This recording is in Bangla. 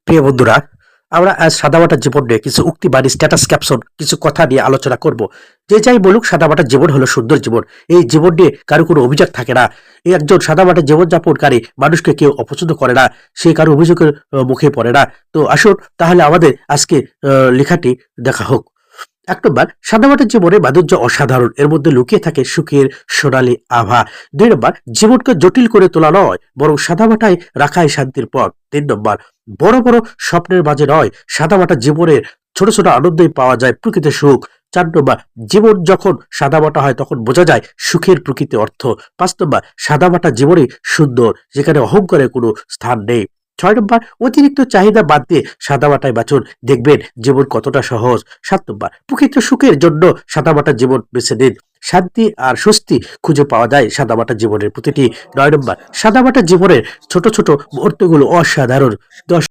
প্রিয় বন্ধুরা, আমরা আজ সাদামাটা জীবন নিয়ে কিছু উক্তি বাণী, স্ট্যাটাস ক্যাপশন, কিছু কথা নিয়ে আলোচনা করব। যে যাই বলুক, সাদামাটা জীবন হলো সুন্দর জীবন। এই জীবন নিয়ে কারো কোনো অভিযোগ থাকে না। এই একজন সাদামাটা জীবনযাপনকারী মানুষকে কেউ অপছন্দ করে না, সে কারো অভিযোগের মুখে পড়ে না। তো আসুন তাহলে আমাদের আজকে লেখাটি দেখা হোক। ১ নম্বর, সাদামাটা জীবনের মাধুর্য অসাধারণ, এর মধ্যে লুকিয়ে থাকে সুখের সোনালী আভা। ২ নম্বর, জীবনকে জটিল করে তোলা নয়, বরং সাদামাটায় রাখাই শান্তির পথ। ৩ নম্বর, বড় বড় স্বপ্নের মাঝে নয়, সাদামাটা জীবনের ছোট ছোট আনন্দেই পাওয়া যায় প্রকৃত সুখ। ৪ নম্বর, জীবন যখন সাদামাটা হয় তখন বোঝা যায় সুখের প্রকৃত অর্থ। ৫ নম্বর, সাদামাটা জীবনই সুন্দর, যেখানে অহংকারের কোনো স্থান নেই। ৬ নম্বর, অতিরিক্ত চাহিদা বাদ দিয়ে সাদামাটায় বাঁচুন, দেখবেন জীবন কতটা সহজ। ৭ নম্বর, প্রকৃত সুখের জন্য সাদামাটা জীবন বেছে নিন, শান্তি আর স্বস্তি খুঁজে পাওয়া যায় সাদামাটা জীবনের প্রতিটি। ৯ নম্বর, সাদামাটা জীবনের ছোট ছোট মুহূর্তগুলো অসাধারণ। ১০